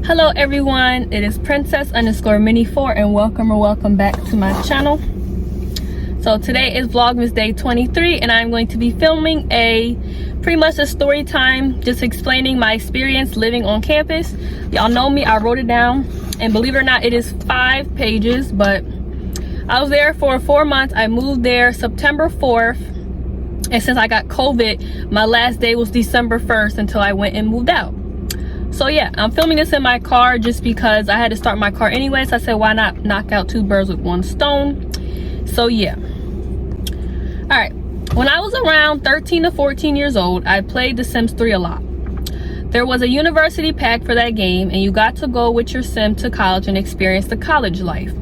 Hello everyone, it is princess_mini4 and welcome back to my channel. So today is Vlogmas day 23 and I'm going to be filming pretty much a story time, just explaining my experience living on campus. Y'all know me, I wrote it down, and believe it or not, it is 5 pages, but I was there for 4 months. I moved there September 4th, and since I got COVID, my last day was December 1st until I went and moved out. So yeah, I'm filming this in my car just because I had to start my car anyway, so I said why not knock out 2 birds with 1 stone. So yeah. All right, when I was around 13 to 14 years old, I played The Sims 3 a lot. There was a university pack for that game, and you got to go with your sim to college and experience the college life.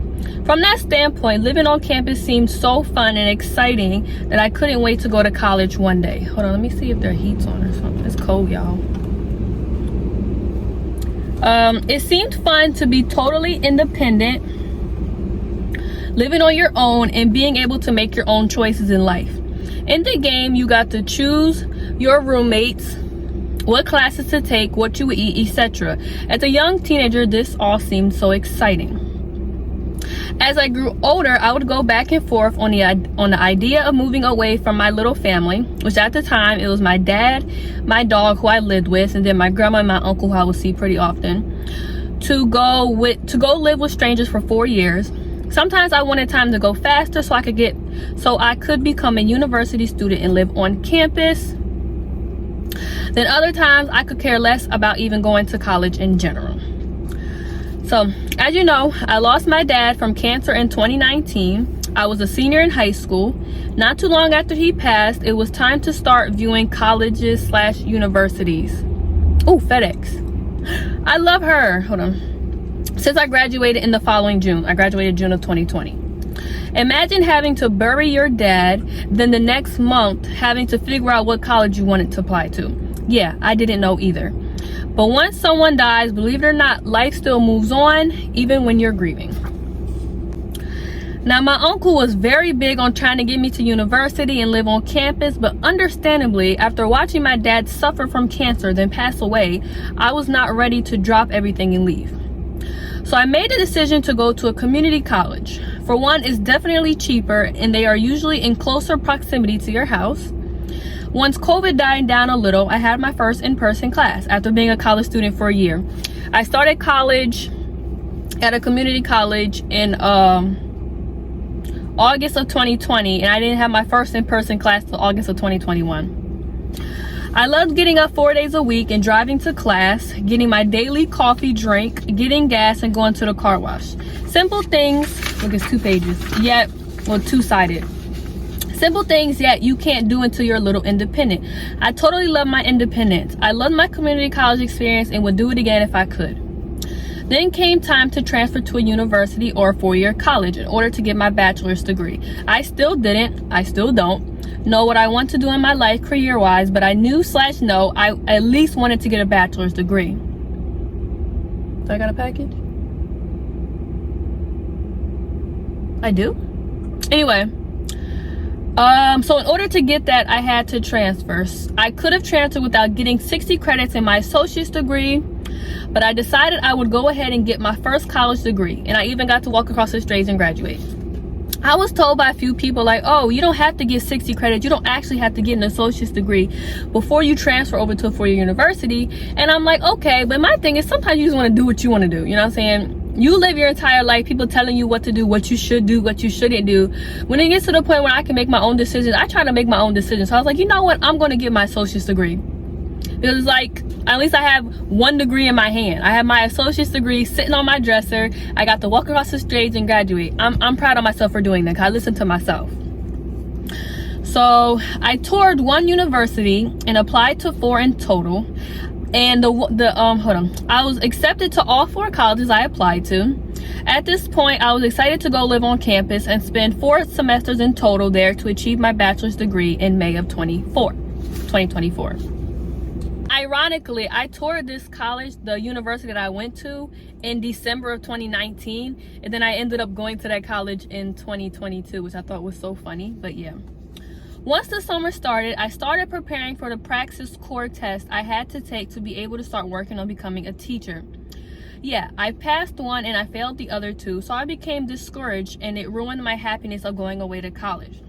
From that standpoint, living on campus seemed so fun and exciting that I couldn't wait to go to college one day. Hold on, let me see if their heat's on or something. It's cold, y'all. It seemed fun to be totally independent, living on your own, and being able to make your own choices in life. In the game, you got to choose your roommates, what classes to take, what you would eat, etc. As a young teenager, this all seemed so exciting. As I grew older, I would go back and forth on the idea of moving away from my little family, which at the time it was my dad, my dog who I lived with, and then my grandma and my uncle who I would see pretty often, to go live with strangers for 4 years. Sometimes I wanted time to go faster so I could become a university student and live on campus. Then other times I could care less about even going to college in general. So, as you know, I lost my dad from cancer in 2019. I was a senior in high school. Not too long after he passed, it was time to start viewing colleges/universities. Oh, FedEx. I love her. Hold on. Since I graduated in the following June. I graduated June of 2020. Imagine having to bury your dad, then the next month having to figure out what college you wanted to apply to. Yeah, I didn't know either. But once someone dies, believe it or not, life still moves on, even when you're grieving. Now, my uncle was very big on trying to get me to university and live on campus, but understandably, after watching my dad suffer from cancer, then pass away, I was not ready to drop everything and leave. So I made the decision to go to a community college. For one, it's definitely cheaper, and they are usually in closer proximity to your house. Once COVID died down a little, I had my first in-person class after being a college student for a year. I started college at a community college in August of 2020, and I didn't have my first in-person class till August of 2021. I loved getting up 4 days a week and driving to class, getting my daily coffee drink, getting gas, and going to the car wash. Simple things, look, it's 2 pages, yet, well, 2-sided. Simple things yet you can't do until you're a little independent. I totally love my independence. I loved my community college experience and would do it again if I could. Then came time to transfer to a university or a 4-year college in order to get my bachelor's degree. I still don't know what I want to do in my life career-wise, but I knew/know I at least wanted to get a bachelor's degree. Do I got a package? I do? Anyway. So in order to get that, I had to transfer. I could have transferred without getting 60 credits in my associate's degree, but I decided I would go ahead and get my first college degree, and I even got to walk across the stage and graduate. I was told by a few people like, oh, you don't have to get 60 credits. You don't actually have to get an associate's degree before you transfer over to a 4-year university. And I'm like, okay, but my thing is sometimes you just want to do what you want to do. You know what I'm saying? You live your entire life, people telling you what to do, what you should do, what you shouldn't do. When it gets to the point where I can make my own decisions, I try to make my own decisions. So I was like, you know what? I'm going to get my associate's degree. Because it's like, at least I have 1 degree in my hand. I have my associate's degree sitting on my dresser. I got to walk across the stage and graduate. I'm proud of myself for doing that because I listened to myself. So I toured 1 university and applied to 4 in total. And I was accepted to all 4 colleges I applied to. At this point, I was excited to go live on campus and spend 4 semesters in total there to achieve my bachelor's degree in May of 2024. Ironically, I toured this college, the university that I went to, in December of 2019, and then I ended up going to that college in 2022, which I thought was so funny, but yeah. Once the summer started, I started preparing for the Praxis core test I had to take to be able to start working on becoming a teacher. Yeah, I passed one and I failed the other two, so I became discouraged and it ruined my happiness of going away to college.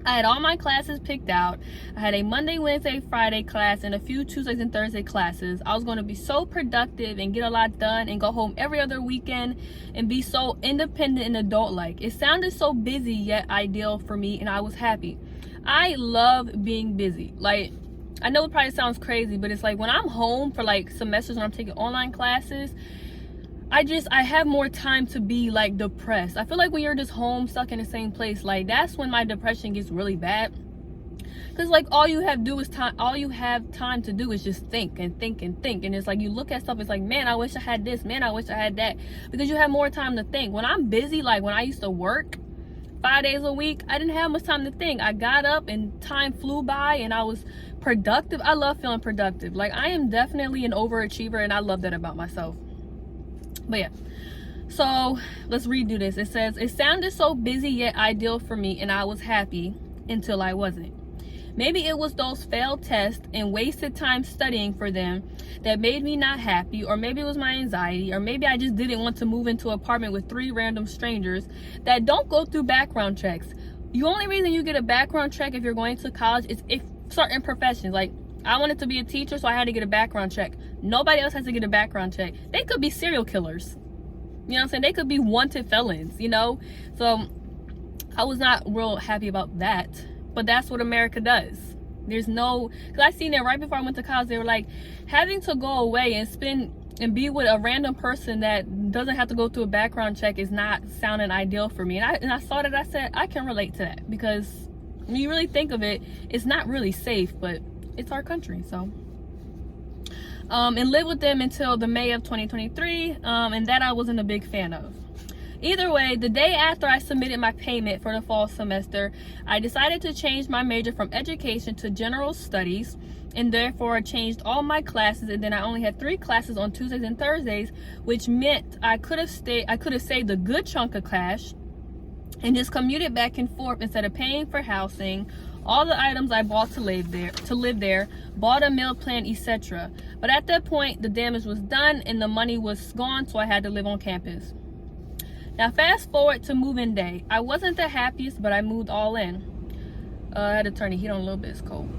I had all my classes picked out. I had a Monday, Wednesday, Friday class and a few Tuesdays and Thursday classes. I was going to be so productive and get a lot done and go home every other weekend and be so independent and adult-like. It sounded so busy yet ideal for me, and I was happy. I love being busy. Like, I know it probably sounds crazy, but it's like when I'm home for like semesters when I'm taking online classes, I have more time to be like depressed. I feel like when you're just home stuck in the same place, like that's when my depression gets really bad. Cause like all you have time to do is just think and think and think. And it's like you look at stuff, it's like, man, I wish I had this, man, I wish I had that. Because you have more time to think. When I'm busy, like when I used to work 5 days a week, I didn't have much time to think. I got up and time flew by and I was productive. I love feeling productive. Like I am definitely an overachiever and I love that about myself. But yeah, so let's redo this. It says, it sounded so busy yet ideal for me and I was happy until I wasn't. Maybe it was those failed tests and wasted time studying for them that made me not happy, or maybe it was my anxiety, or maybe I just didn't want to move into an apartment with 3 random strangers that don't go through background checks. The only reason you get a background check if you're going to college is if certain professions, like I wanted to be a teacher, so I had to get a background check. Nobody else has to get a background check. They could be serial killers. You know what I'm saying? They could be wanted felons, you know? So I was not real happy about that. But that's what America does. There's no, because I seen it right before I went to college. They were like, having to go away and be with a random person that doesn't have to go through a background check is not sounding ideal for me. And I saw that, I said, I can relate to that. Because when you really think of it, it's not really safe, but it's our country, so. And lived with them until the May of 2023, and that I wasn't a big fan of. Either way, the day after I submitted my payment for the fall semester, I decided to change my major from education to general studies, and therefore I changed all my classes, and then I only had 3 classes on Tuesdays and Thursdays, which meant I could have saved a good chunk of cash and just commuted back and forth instead of paying for housing, all the items I bought to live there, bought a meal plan, etc. But at that point, the damage was done and the money was gone, so I had to live on campus. Now fast forward to move-in day. I wasn't the happiest, but I moved all in. I had to turn the heat on a little bit, it's cold.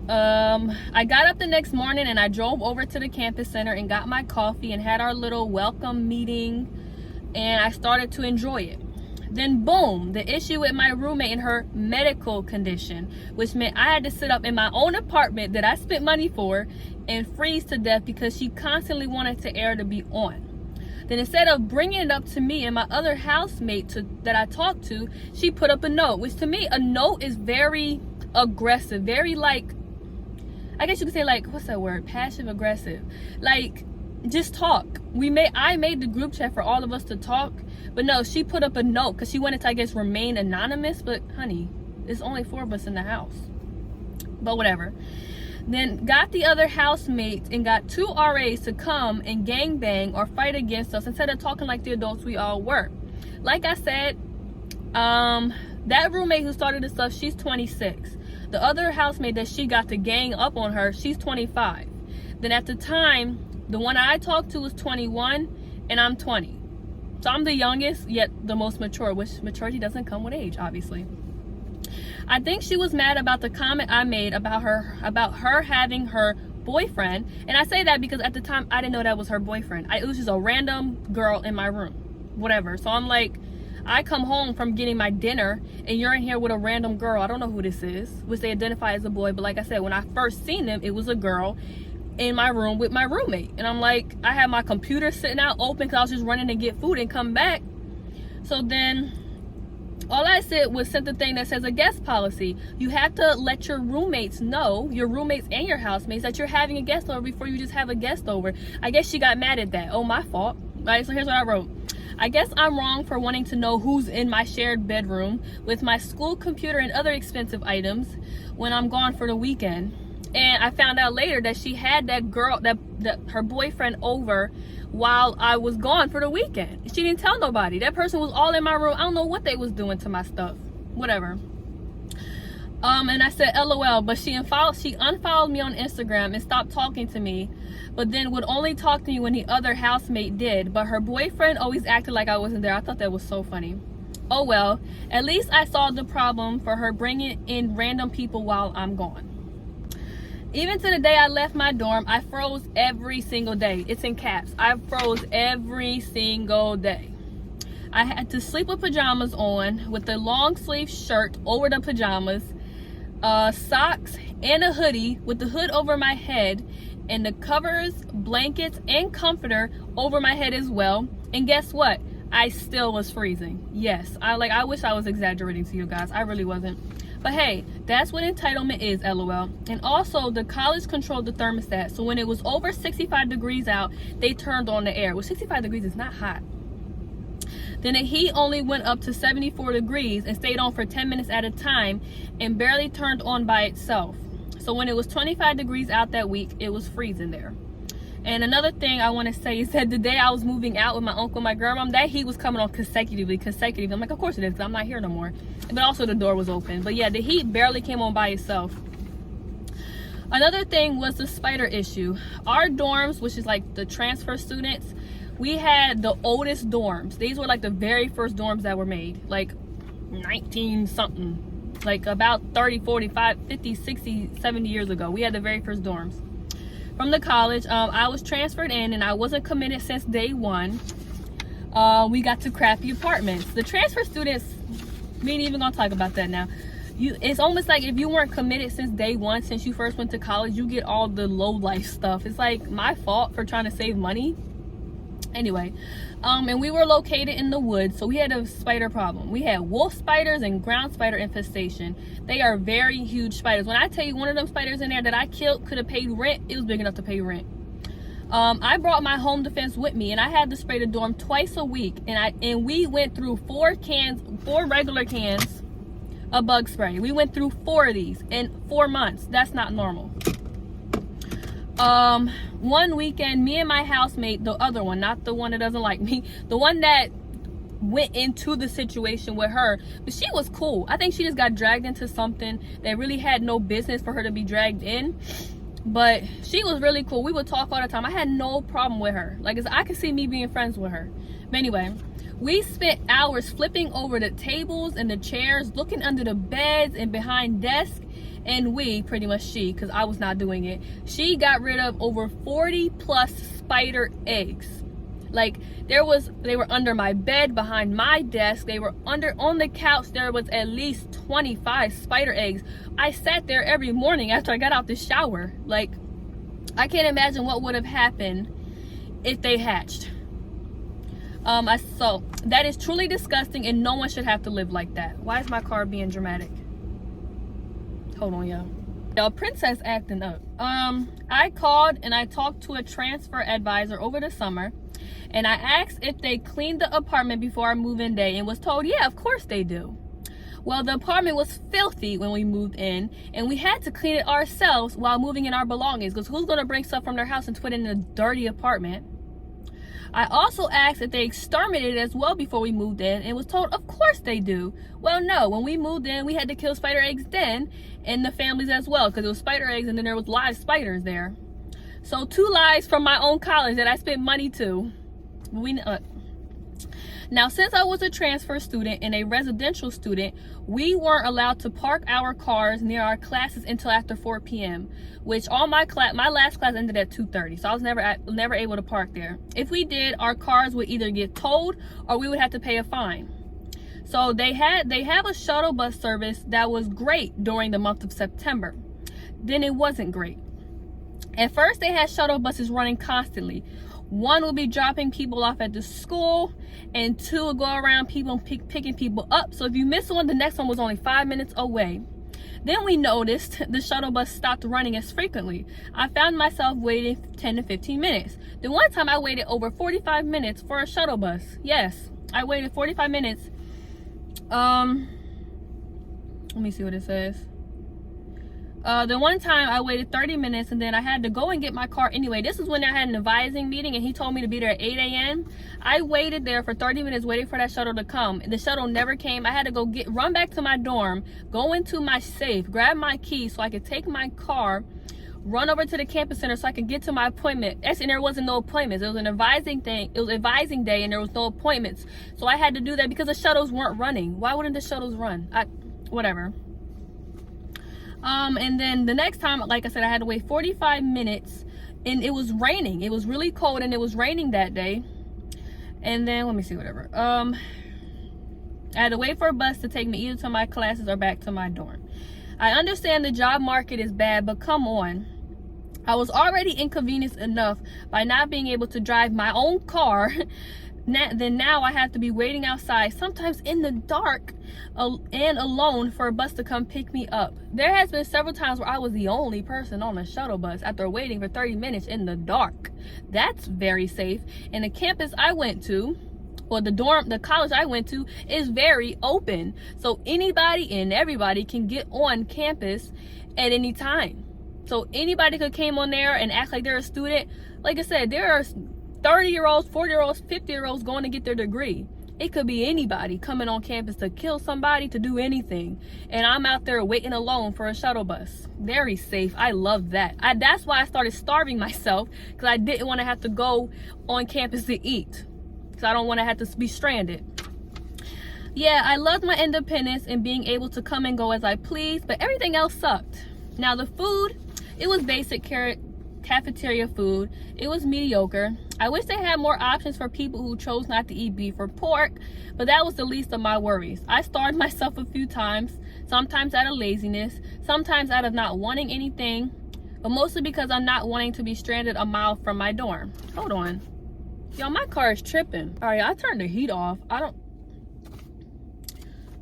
I got up the next morning and I drove over to the campus center and got my coffee and had our little welcome meeting, and I started to enjoy it. Then boom, the issue with my roommate and her medical condition, which meant I had to sit up in my own apartment that I spent money for and freeze to death because she constantly wanted the air to be on. Then instead of bringing it up to me and my other housemate that I talked to, she put up a note, which to me, a note is very aggressive, very like, I guess you could say like, what's that word? Passive aggressive. Like, just talk. I made the group chat for all of us to talk, but no, she put up a note because she wanted to, I guess, remain anonymous. But honey, there's only 4 of us in the house. But whatever. Then got the other housemates and got 2 RAs to come and gangbang or fight against us instead of talking like the adults we all were. Like I said, that roommate who started the stuff, she's 26. The other housemate that she got to gang up on her, she's 25. Then at the time, the one I talked to was 21 and I'm 20. So I'm the youngest, yet the most mature, which maturity doesn't come with age, obviously. I think she was mad about the comment I made about her having her boyfriend. And I say that because at the time, I didn't know that was her boyfriend. It was just a random girl in my room, whatever. So I'm like, I come home from getting my dinner and you're in here with a random girl. I don't know who this is, which they identify as a boy. But like I said, when I first seen them, it was a girl in my room with my roommate. And I'm like, I had my computer sitting out open because I was just running to get food and come back. So then all I said was sent the thing that says a guest policy. You have to let your roommates know, your roommates and your housemates, that you're having a guest over before you just have a guest over. I guess she got mad at that. Oh, my fault. All right, so here's what I wrote. I guess I'm wrong for wanting to know who's in my shared bedroom with my school computer and other expensive items when I'm gone for the weekend. And I found out later that she had that girl, that her boyfriend over while I was gone for the weekend. She didn't tell nobody. That person was all in my room. I don't know what they was doing to my stuff. Whatever. And I said LOL, but she unfollowed me on Instagram and stopped talking to me, but then would only talk to me when the other housemate did. But her boyfriend always acted like I wasn't there. I thought that was so funny. Oh well, at least I solved the problem for her bringing in random people while I'm gone. Even to the day I left my dorm, I froze every single day. It's in caps. I froze every single day. I had to sleep with pajamas on, with a long sleeve shirt over the pajamas, socks, and a hoodie with the hood over my head, and the covers, blankets, and comforter over my head as well. And guess what? I still was freezing. Yes, I wish I was exaggerating to you guys. I really wasn't. But hey, that's what entitlement is, LOL. And also, the college controlled the thermostat, so when it was over 65 degrees out, they turned on the air. Well, 65 degrees is not hot. Then the heat only went up to 74 degrees and stayed on for 10 minutes at a time and barely turned on by itself. So when it was 25 degrees out that week, it was freezing there. And another thing I want to say is that the day I was moving out with my uncle and my grandma, that heat was coming on consecutively. I'm like, of course it is, because I'm not here no more. But also the door was open. But yeah, the heat barely came on by itself. Another thing was the spider issue. Our dorms, which is like the transfer students, we had the oldest dorms. These were like the very first dorms that were made, like 19 something, like about 30, 45, 50, 60, 70 years ago. We had the very first dorms from the college. I was transferred in and I wasn't committed since day one. We got to crappy apartments. The transfer students, we ain't even gonna talk about that now. It's almost like if you weren't committed since day one, since you first went to college, you get all the low life stuff. It's like my fault for trying to save money. Anyway, and we were located in the woods, so we had a spider problem. We had wolf spiders and ground spider infestation. They are very huge spiders. When I tell you one of them spiders in there that I killed could have paid rent, it was big enough to pay rent. I brought my home defense with me, and I had to spray the dorm twice a week, and we went through four regular cans of bug spray. We went through 4 of these in 4 months. That's not normal. One weekend, me and my housemate, the other one, not the one that doesn't like me, the one that went into the situation with her, but she was cool. I think she just got dragged into something that really had no business for her to be dragged in, but she was really cool. We would talk all the time. I had no problem with her. Like, I could see me being friends with her. But anyway, we spent hours flipping over the tables and the chairs, looking under the beds and behind desks. And pretty much she, because I was not doing it, she got rid of over 40 plus spider eggs. Like, they were under my bed, behind my desk, they were on the couch. There was at least 25 spider eggs. I sat there every morning after I got out the shower. Like, I can't imagine what would have happened if they hatched. So that is truly disgusting, and no one should have to live like that. Why is my car being dramatic? Hold on, y'all. Princess acting up. I called and I talked to a transfer advisor over the summer, and I asked if they cleaned the apartment before our move-in day, and was told, yeah, of course they do. Well, the apartment was filthy when we moved in, and we had to clean it ourselves while moving in our belongings, because who's gonna bring stuff from their house and put it in a dirty apartment? I also asked if they exterminated it as well before we moved in, and was told, of course they do. Well, no, when we moved in, we had to kill spider eggs then, and the families as well, because it was spider eggs and then there was live spiders there. So 2 lies from my own college that I spent money to. Now, since I was a transfer student and a residential student, we weren't allowed to park our cars near our classes until after 4 p.m., which all my last class ended at 2:30, so I was never able to park there. If we did, our cars would either get towed or we would have to pay a fine. So they have a shuttle bus service that was great during the month of September. Then it wasn't great. At first, they had shuttle buses running constantly. 1 will be dropping people off at the school, and 2 will go around picking people up. So if you miss one, the next one was only 5 minutes away. Then we noticed the shuttle bus stopped running as frequently. I found myself waiting 10 to 15 minutes. The one time I waited over 45 minutes for a shuttle bus. Yes, I waited 45 minutes. Let me see what it says. The one time I waited 30 minutes and then I had to go and get my car anyway. This is when I had an advising meeting and he told me to be there at 8 a.m. I waited there for 30 minutes waiting for that shuttle to come. The shuttle never came. I had to go run back to my dorm, go into my safe, grab my keys so I could take my car, run over to the campus center so I could get to my appointment. Actually, there wasn't no appointments. It was an advising thing. It was advising day and there was no appointments. So I had to do that because the shuttles weren't running. Why wouldn't the shuttles run? Whatever. And then the next time, like I said, I had to wait 45 minutes and it was raining. It was really cold and it was raining that day. And then, let me see, whatever. I had to wait for a bus to take me either to my classes or back to my dorm. I understand the job market is bad, but come on. I was already inconvenienced enough by not being able to drive my own car. Then now I have to be waiting outside, sometimes in the dark and alone, for a bus to come pick me up. There has been several times where I was the only person on a shuttle bus after waiting for 30 minutes in the dark. That's very safe. And the campus I went to, or the college I went to, is very open. So anybody and everybody can get on campus at any time. So anybody could came on there and act like they're a student. Like I said, there are 30-year-olds, 40-year-olds, 50-year-olds going to get their degree. It could be anybody coming on campus to kill somebody, to do anything. And I'm out there waiting alone for a shuttle bus. Very safe. I love that. That's why I started starving myself, because I didn't want to have to go on campus to eat. Because I don't want to have to be stranded. Yeah, I loved my independence and being able to come and go as I please, but everything else sucked. Now the food, it was basic cafeteria food. It was mediocre. I wish they had more options for people who chose not to eat beef or pork, but that was the least of my worries. I starved myself a few times, sometimes out of laziness, sometimes out of not wanting anything, but mostly because I'm not wanting to be stranded a mile from my dorm. Hold on. Yo, my car is tripping. All right, I turned the heat off.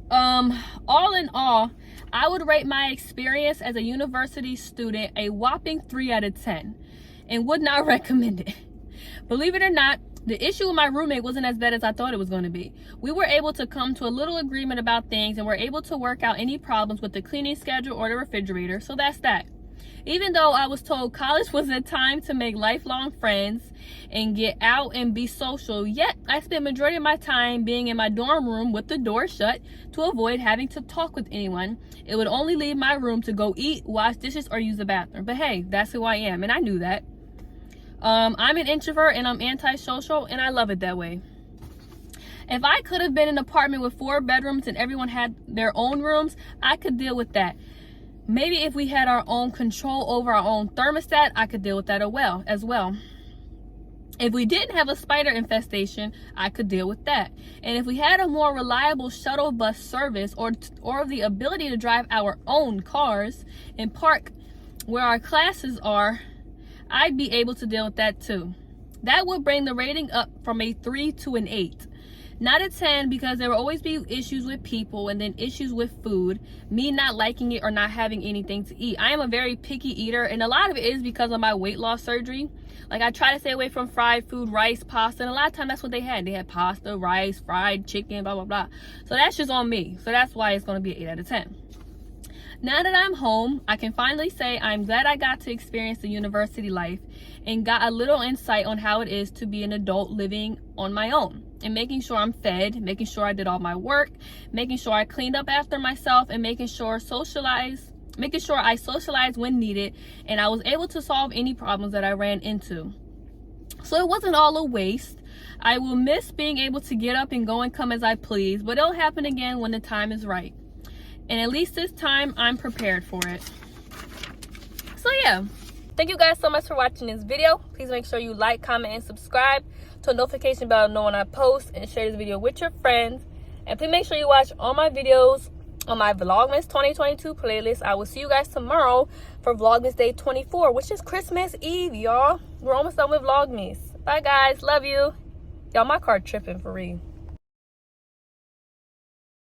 All in all, I would rate my experience as a university student a whopping 3 out of 10 and would not recommend it. Believe it or not, the issue with my roommate wasn't as bad as I thought it was going to be. We were able to come to a little agreement about things and were able to work out any problems with the cleaning schedule or the refrigerator, so that's that. Even though I was told college was a time to make lifelong friends and get out and be social, yet I spent majority of my time being in my dorm room with the door shut to avoid having to talk with anyone. It would only leave my room to go eat, wash dishes, or use the bathroom. But hey, that's who I am, and I knew that. I'm an introvert and I'm antisocial, and I love it that way. If I could have been in an apartment with 4 bedrooms and everyone had their own rooms, I could deal with that. Maybe if we had our own control over our own thermostat, I could deal with that as well. If we didn't have a spider infestation, I could deal with that. And if we had a more reliable shuttle bus service or the ability to drive our own cars and park where our classes are, I'd be able to deal with that too. That would bring the rating up from a 3 to an 8. Not a 10, because there will always be issues with people and then issues with food, me not liking it or not having anything to eat. I am a very picky eater, and a lot of it is because of my weight loss surgery. Like, I try to stay away from fried food, rice, pasta, and a lot of times that's what they had. They had pasta, rice, fried chicken, blah, blah, blah. So that's just on me. So that's why it's going to be an 8 out of 10. Now that I'm home, I can finally say I'm glad I got to experience the university life and got a little insight on how it is to be an adult living on my own and making sure I'm fed, making sure I did all my work, making sure I cleaned up after myself, and making sure I socialized when needed, and I was able to solve any problems that I ran into. So it wasn't all a waste. I will miss being able to get up and go and come as I please, but it'll happen again when the time is right. And at least this time, I'm prepared for it. So yeah, thank you guys so much for watching this video. Please make sure you like, comment, and subscribe to a notification bell to know when I post, and share this video with your friends. And please make sure you watch all my videos on my Vlogmas 2022 playlist. I will see you guys tomorrow for Vlogmas Day 24, which is Christmas Eve, y'all. We're almost done with Vlogmas. Bye, guys. Love you. Y'all, my car tripping for real.